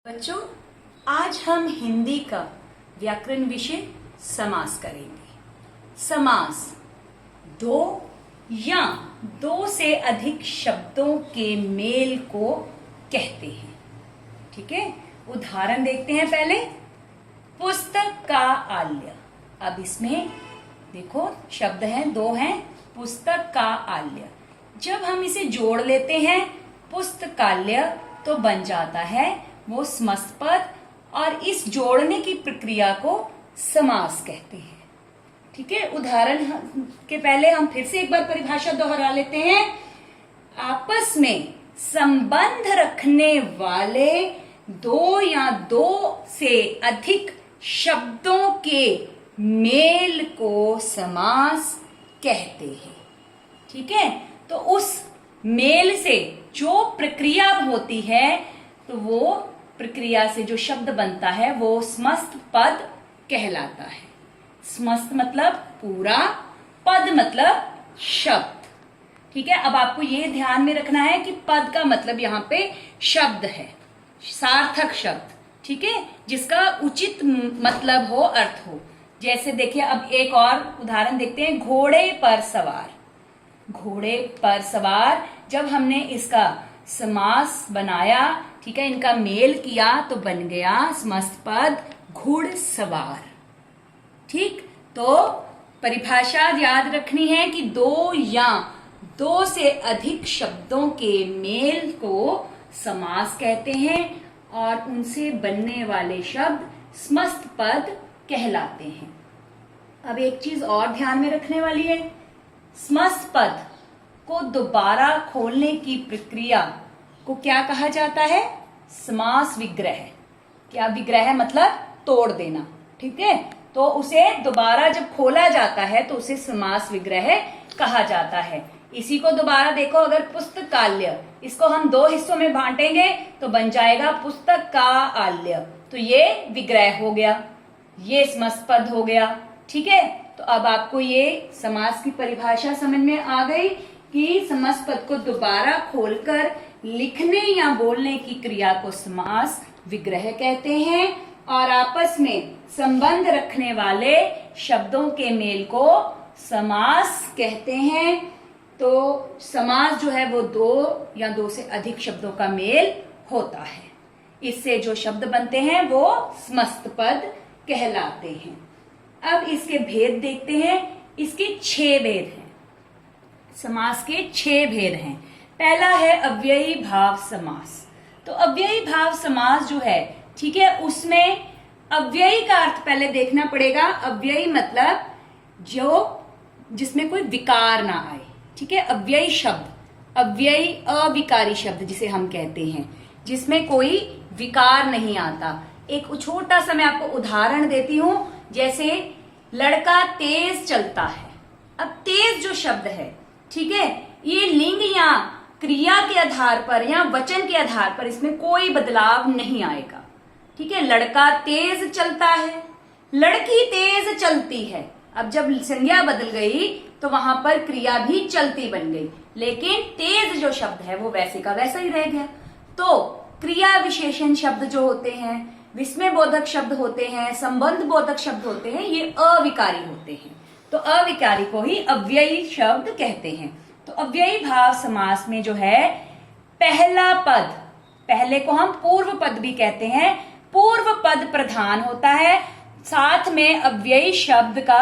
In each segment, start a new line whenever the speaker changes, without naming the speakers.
बच्चों, आज हम हिंदी का व्याकरण विषय समास करेंगे। समास दो या दो से अधिक शब्दों के मेल को कहते हैं। ठीक है, उदाहरण देखते हैं पहले। पुस्तक का आल्य। अब इसमें देखो शब्द हैं, दो हैं, पुस्तक का आल्य। जब हम इसे जोड़ लेते हैं पुस्तकाल्य तो बन जाता है वो समस्त पद, और इस जोड़ने की प्रक्रिया को समास कहते हैं। ठीक है, उदाहरण के पहले हम फिर से एक बार परिभाषा दोहरा लेते हैं। आपस में संबंध रखने वाले दो या दो से अधिक शब्दों के मेल को समास कहते हैं। ठीक है, तो उस मेल से जो प्रक्रिया होती है, तो वो प्रक्रिया से जो शब्द बनता है वो समस्त पद कहलाता है। समस्त मतलब पूरा, पद मतलब शब्द। ठीक है, अब आपको ये ध्यान में रखना है कि पद का मतलब यहाँ पे शब्द है, सार्थक शब्द। ठीक है, जिसका उचित मतलब हो, अर्थ हो। जैसे देखिए, अब एक और उदाहरण देखते हैं। घोड़े पर सवार। घोड़े पर सवार, जब हमने इसका समास बनाया, ठीक है, इनका मेल किया तो बन गया समस्त पद घुड़सवार। ठीक, तो परिभाषा याद रखनी है कि दो या दो से अधिक शब्दों के मेल को समास कहते हैं और उनसे बनने वाले शब्द समस्त पद कहलाते हैं। अब एक चीज और ध्यान में रखने वाली है। समस्त पद को दोबारा खोलने की प्रक्रिया को क्या कहा जाता है? समास विग्रह। क्या विग्रह मतलब तोड़ देना। ठीक है, तो उसे दोबारा जब खोला जाता है तो उसे समास विग्रह कहा जाता है। इसी को दोबारा देखो, अगर पुस्तकाल्य, इसको हम दो हिस्सों में बांटेंगे तो बन जाएगा पुस्तक का आल्य। तो ये विग्रह हो गया, ये समस्त पद हो गया। ठीक है, तो अब आपको ये समास की परिभाषा समझ में आ गई कि समस्त पद को दोबारा खोलकर लिखने या बोलने की क्रिया को समास विग्रह कहते हैं, और आपस में संबंध रखने वाले शब्दों के मेल को समास कहते हैं। तो समास जो है वो दो या दो से अधिक शब्दों का मेल होता है। इससे जो शब्द बनते हैं वो समस्त पद कहलाते हैं। अब इसके भेद देखते हैं। इसके 6 भेद हैं। समास के 6 भेद हैं। पहला है अव्ययी भाव समास। तो अव्ययी भाव समास जो है, ठीक है, उसमें अव्ययी का अर्थ पहले देखना पड़ेगा। अव्ययी मतलब जो जिसमें कोई विकार ना आए। ठीक है, अव्ययी शब्द, अव्ययी अविकारी शब्द जिसे हम कहते हैं, जिसमें कोई विकार नहीं आता। एक छोटा सा मैं आपको उदाहरण देती हूं। जैसे लड़का तेज चलता है। अब तेज जो शब्द है, ठीक है, ये लिंग या क्रिया के आधार पर या वचन के आधार पर इसमें कोई बदलाव नहीं आएगा। ठीक है, लड़का तेज चलता है, लड़की तेज चलती है। अब जब संज्ञा बदल गई तो वहां पर क्रिया भी चलती बन गई, लेकिन तेज जो शब्द है वो वैसे का वैसा ही रह गया। तो क्रिया विशेषण शब्द जो होते हैं, विस्मय बोधक शब्द होते हैं, संबंध बोधक शब्द होते हैं, ये अविकारी होते हैं। तो अविकारी को ही अव्ययी शब्द कहते हैं। तो अव्ययी भाव समास में जो है, पहला पद, पहले को हम पूर्व पद भी कहते हैं, पूर्व पद प्रधान होता है, साथ में अव्ययी शब्द का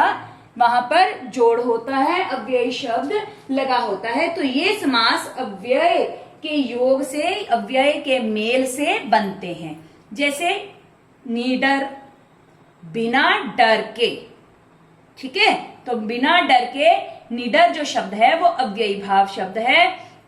वहां पर जोड़ होता है, अव्ययी शब्द लगा होता है। तो ये समास अव्यय के योग से, अव्यय के मेल से बनते हैं। जैसे निडर, बिना डर के। ठीक है, तो बिना डर के, निडर जो शब्द है वो अव्ययी भाव शब्द है।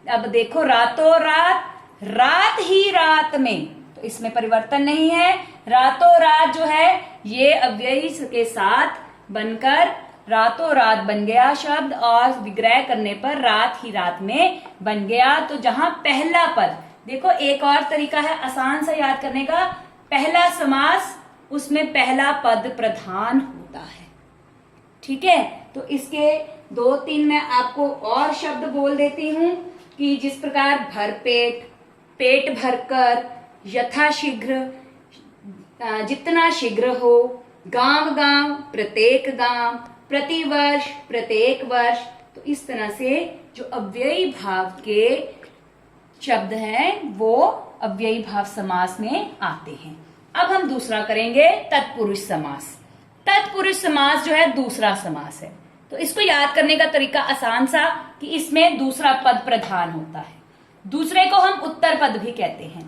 अब देखो रातों रात, रात ही रात में, तो इसमें परिवर्तन नहीं है। रातों रात जो है ये अव्ययी के साथ बनकर रातों रात बन गया शब्द, और विग्रह करने पर रात ही रात में बन गया। तो जहां पहला पद, देखो एक और तरीका है आसान सा याद करने का। पहला समास, उसमें पहला पद प्रधान होता है। ठीक है, तो इसके 2-3 मैं आपको और शब्द बोल देती हूं कि जिस प्रकार भरपेट, पेट भरकर, यथाशीघ्र, जितना शीघ्र हो, गांव गांव, प्रत्येक गांव, प्रतिवर्ष, प्रत्येक वर्ष। तो इस तरह से जो अव्ययी भाव के शब्द हैं वो अव्ययी भाव समास में आते हैं। अब हम दूसरा करेंगे तत्पुरुष समास। तत्पुरुष समास जो है दूसरा समास है। तो इसको याद करने का तरीका आसान सा कि इसमें दूसरा पद प्रधान होता है। दूसरे को हम उत्तर पद भी कहते हैं।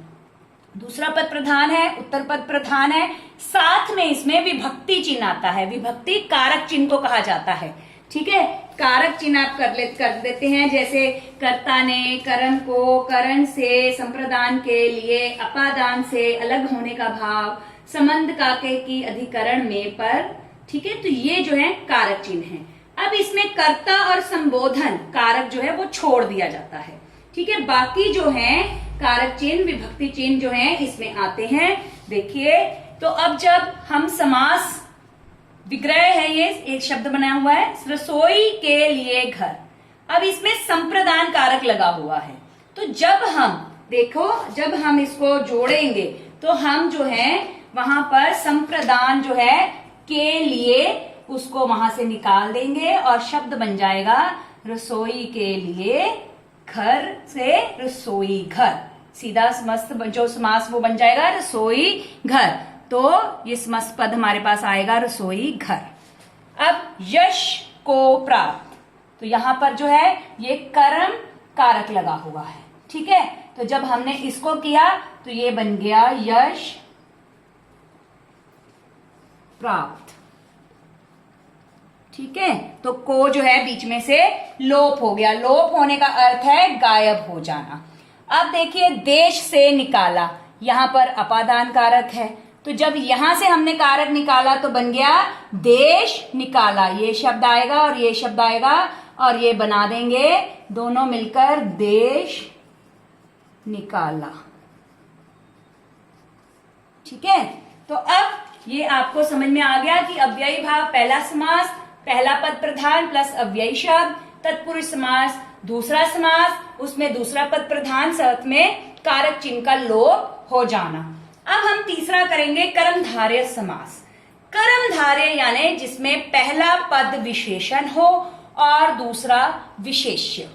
दूसरा पद प्रधान है, उत्तर पद प्रधान है, साथ में इसमें विभक्ति चिन्ह आता है। विभक्ति कारक चिन्ह को कहा जाता है। ठीक है, कारक चिन्ह आप कर देते हैं, जैसे कर्ता ने, करण को, करण से, संप्रदान के लिए, अपादान से, अलग होने का भाव, संबंध काके की अधिकरण में पर। ठीक है, तो ये जो है कारक चिन्ह है। अब इसमें कर्ता और संबोधन कारक जो है वो छोड़ दिया जाता है। ठीक है, बाकी जो है कारक चिन्ह, विभक्ति चिन्ह जो है इसमें आते हैं। देखिए, तो अब जब हम समास, विग्रह है, ये एक शब्द बना हुआ है, रसोई के लिए घर। अब इसमें संप्रदान कारक लगा हुआ है। तो जब हम देखो, जब हम इसको जोड़ेंगे तो हम जो है वहां पर संप्रदान जो है के लिए उसको वहां से निकाल देंगे और शब्द बन जाएगा रसोई के लिए घर से रसोई घर। सीधा समस्त जो समास वो बन जाएगा रसोई घर। तो ये समस्त पद हमारे पास आएगा रसोई घर। अब यश को प्राप्त, तो यहां पर जो है ये कर्म कारक लगा हुआ है। ठीक है, तो जब हमने इसको किया तो ये बन गया यश प्राप्त। ठीक है, तो को जो है बीच में से लोप हो गया। लोप होने का अर्थ है गायब हो जाना। अब देखिए, देश से निकाला, यहां पर अपादान कारक है। तो जब यहां से हमने कारक निकाला तो बन गया देश निकाला। ये शब्द आएगा और ये शब्द आएगा और ये बना देंगे दोनों मिलकर देश निकाला। ठीक है, तो अब ये आपको समझ में आ गया कि अव्ययी भाव पहला समास, पहला पद प्रधान प्लस अव्ययी शब्द। तत्पुरुष समास दूसरा समास, उसमें दूसरा पद प्रधान साथ में कारक चिन्ह का लोप हो जाना। अब हम तीसरा करेंगे कर्मधारय समास। कर्मधारय यानी जिसमें पहला पद विशेषण हो और दूसरा विशेष्य।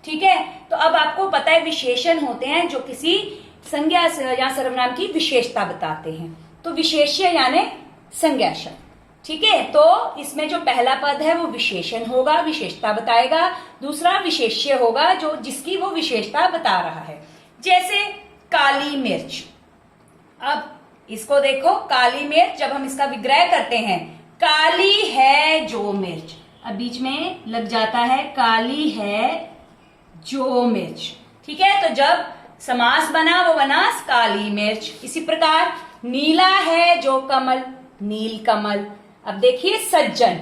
ठीक है, तो अब आपको पता है विशेषण होते हैं जो किसी संज्ञा या सर्वनाम की विशेषता बताते हैं। तो विशेष्य यानी संज्ञा शब्द। ठीक है, तो इसमें जो पहला पद है वो विशेषण होगा, विशेषता बताएगा। दूसरा विशेष्य होगा जो जिसकी वो विशेषता बता रहा है। जैसे काली मिर्च। अब इसको देखो, काली मिर्च, जब हम इसका विग्रह करते हैं, काली है जो मिर्च, अब बीच में लग जाता है काली है जो मिर्च। ठीक है, तो जब समास बना वो बना काली मिर्च। इसी प्रकार नीला है जो कमल, नील कमल। अब देखिए सज्जन।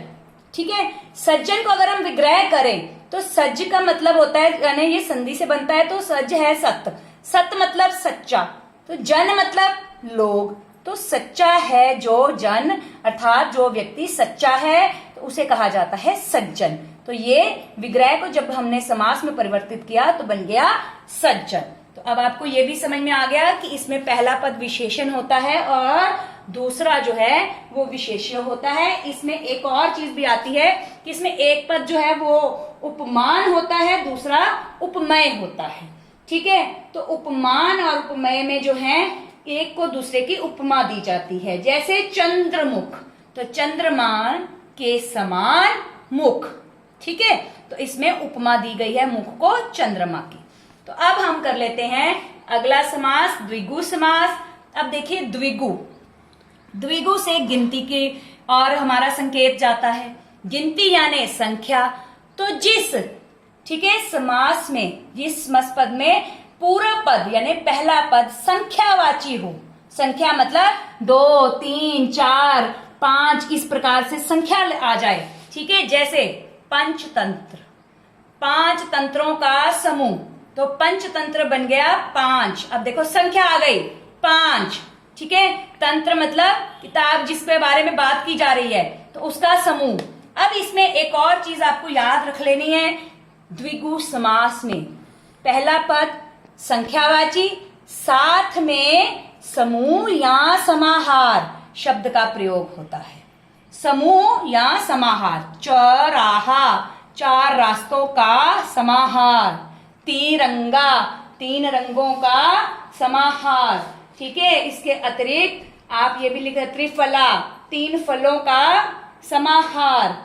ठीक है, सज्जन को अगर हम विग्रह करें तो सज्ज का मतलब होता है, यानी ये संधि से बनता है, तो सज्ज है सत्य। सत्य मतलब सच्चा, तो जन मतलब लोग। तो सच्चा है जो जन, अर्थात जो व्यक्ति सच्चा है तो उसे कहा जाता है सज्जन। तो ये विग्रह को जब हमने समास में परिवर्तित किया तो बन गया सज्जन। तो अब आपको ये भी समझ में आ गया कि इसमें पहला पद विशेषण होता है और दूसरा जो है वो विशेष्य होता है। इसमें एक और चीज भी आती है कि इसमें एक पद जो है वो उपमान होता है, दूसरा उपमेय होता है। ठीक है, तो उपमान और उपमेय में जो है एक को दूसरे की उपमा दी जाती है। जैसे चंद्रमुख, तो चंद्रमा के समान मुख। ठीक है, तो इसमें उपमा दी गई है मुख को चंद्रमा की। तो अब हम कर लेते हैं अगला समास, द्विगु समास। अब देखिए द्विगु, द्विगु से गिनती के और हमारा संकेत जाता है। गिनती यानी संख्या। तो जिस, ठीक है, समास में जिस समास पद में पूरा पद यानी पहला पद संख्यावाची हो, संख्या मतलब 2, 3, 4, 5 इस प्रकार से संख्या आ जाए। ठीक है, जैसे पंचतंत्र, 5 तंत्रों का समूह, तो पंचतंत्र बन गया 5। अब देखो संख्या आ गई 5। ठीक है, तंत्र मतलब किताब जिस पे बारे में बात की जा रही है, तो उसका समूह। अब इसमें एक और चीज आपको याद रख लेनी है, द्विगु समास में पहला पद संख्यावाची, साथ में समूह या समाहार शब्द का प्रयोग होता है। समूह या समाहार, चौराहा, चार रास्तों का समाहार, तिरंगा, तीन रंगों का समाहार। ठीक है, इसके अतिरिक्त आप ये भी लिखे त्रिफला, तीन फलों का समाहार।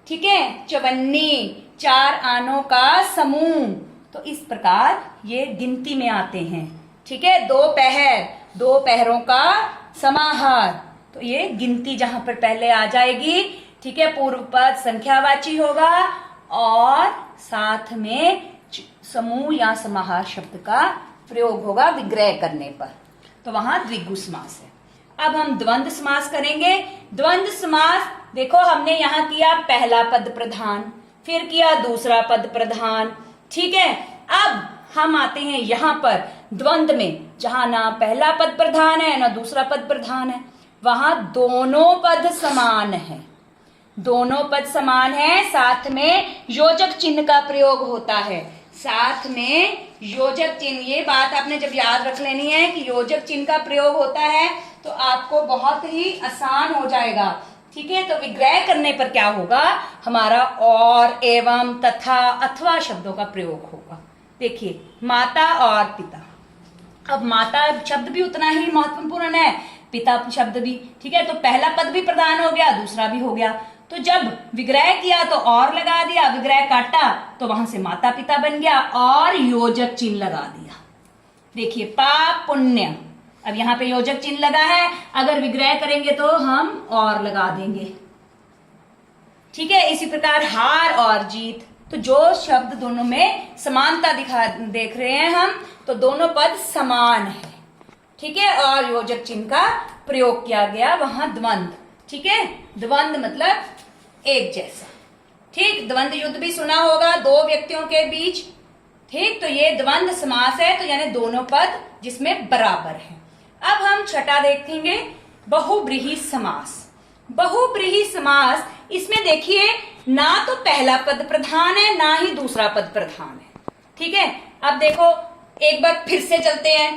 ठीक है, चवन्नी, चार आनों का समूह। तो इस प्रकार ये गिनती में आते हैं। ठीक है, दोपहर, दो पहरों का समाहार। तो ये गिनती जहां पर पहले आ जाएगी। ठीक है, पूर्व पद संख्यावाची होगा और साथ में समूह या समाहार शब्द का प्रयोग होगा विग्रह करने पर, तो वहां द्विगु समास है। अब हम द्वंद्व समास करेंगे। द्वंद्व समास देखो, हमने यहां किया पहला पद प्रधान, फिर किया दूसरा पद प्रधान। ठीक है, अब हम आते हैं यहां पर द्वंद्व में, जहां ना पहला पद प्रधान है ना दूसरा पद प्रधान है, वहां दोनों पद समान है। दोनों पद समान है, साथ में योजक चिन्ह का प्रयोग होता है। साथ में योजक चिन्ह, ये बात आपने जब याद रख लेनी है कि योजक चिन्ह का प्रयोग होता है तो आपको बहुत ही आसान हो जाएगा। ठीक है, तो विग्रह करने पर क्या होगा, हमारा और, एवं, तथा, अथवा शब्दों का प्रयोग होगा। देखिए, माता और पिता। अब माता शब्द भी उतना ही महत्वपूर्ण है, पिता शब्द भी। ठीक है, तो पहला पद भी प्रधान हो गया, दूसरा भी हो गया। तो जब विग्रह किया तो और लगा दिया, विग्रह काटा तो वहां से माता पिता बन गया और योजक चिन्ह लगा दिया। देखिए, पाप पुण्य, अब यहां पे योजक चिन्ह लगा है, अगर विग्रह करेंगे तो हम और लगा देंगे। ठीक है, इसी प्रकार हार और जीत, तो जो शब्द दोनों में समानता देख रहे हैं हम, तो दोनों पद समान है। ठीक है, और योजक चिन्ह का प्रयोग किया गया वहां द्वंद्व। ठीक है, द्वंद्व मतलब एक जैसा। ठीक, द्वंद्व युद्ध भी सुना होगा, दो व्यक्तियों के बीच। ठीक, तो ये द्वंद्व समास है, तो यानी दोनों पद जिसमें बराबर है। अब हम छठा देखेंगे, बहुब्रीहि समास। बहुब्रीहि समास, इसमें देखिए ना तो पहला पद प्रधान है ना ही दूसरा पद प्रधान है। ठीक है, अब देखो एक बार फिर से चलते हैं।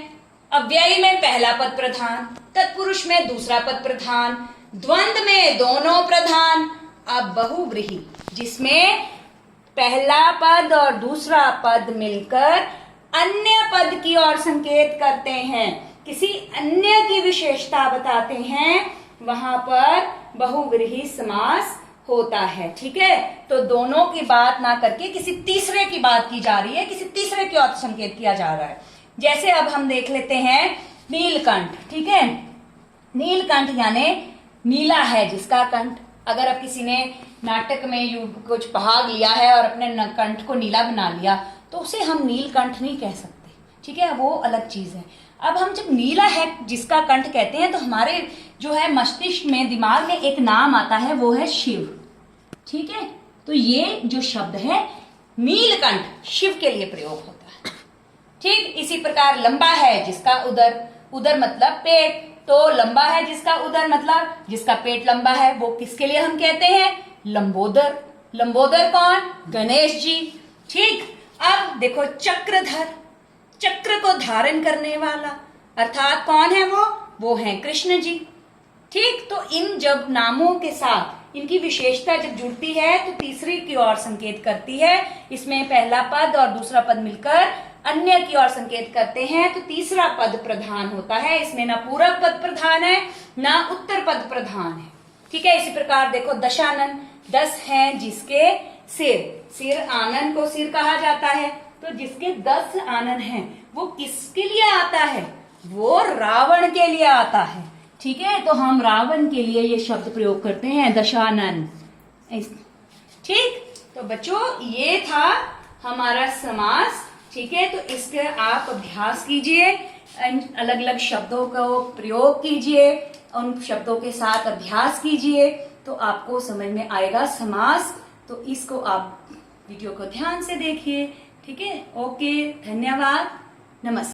अव्ययी में पहला पद प्रधान, तत्पुरुष में दूसरा पद प्रधान, द्वंद्व में दोनों प्रधान। अब बहुब्रीहि, जिसमें पहला पद और दूसरा पद मिलकर अन्य पद की ओर संकेत करते हैं, किसी अन्य की विशेषता बताते हैं, वहां पर बहुब्रीहि समास होता है। ठीक है, तो दोनों की बात ना करके किसी तीसरे की बात की जा रही है, किसी तीसरे की ओर संकेत किया जा रहा है। जैसे अब हम देख लेते हैं नीलकंठ। ठीक है, नीलकंठ यानी नीला है जिसका कंठ। अगर अब किसी ने नाटक में कुछ भाग लिया है और अपने कंठ को नीला बना लिया तो उसे हम नीलकंठ नहीं कह सकते। ठीक है, वो अलग चीज है। अब हम जब नीला है जिसका कंठ कहते हैं तो हमारे जो है मस्तिष्क में, दिमाग में एक नाम आता है, वो है शिव। ठीक है, तो ये जो शब्द है नीलकंठ शिव के लिए प्रयोग होता है। ठीक, इसी प्रकार लंबा है जिसका उदर, उदर मतलब पेट, तो लंबा है जिसका उदर मतलब जिसका पेट लंबा है, वो किसके लिए हम कहते हैं, लंबोदर। लंबोदर कौन, गणेश जी। ठीक, अब देखो चक्रधर, चक्र को धारण करने वाला अर्थात कौन है, वो है कृष्ण जी। ठीक, तो इन जब नामों के साथ इनकी विशेषता जब जुड़ती है तो तीसरी की ओर संकेत करती है। इसमें पहला पद और दूसरा पद मिलकर अन्य की ओर संकेत करते हैं, तो तीसरा पद प्रधान होता है। इसमें ना पूरब पद प्रधान है ना उत्तर पद प्रधान है। ठीक है, इसी प्रकार देखो दशानन, 10 हैं जिसके सिर, सिर आनन को सिर कहा जाता है, तो जिसके 10 आनन हैं वो किसके लिए आता है, वो रावण के लिए आता है। ठीक है, तो हम रावण के लिए ये शब्द प्रयोग करते हैं दशानन। ठीक, तो बच्चों ये था हमारा समास। ठीक है, तो इसके आप अभ्यास कीजिए, अलग अलग शब्दों को प्रयोग कीजिए, उन शब्दों के साथ अभ्यास कीजिए, तो आपको समझ में आएगा समास। तो इसको आप वीडियो को ध्यान से देखिए। ठीक है, ओके, धन्यवाद, नमस्कार।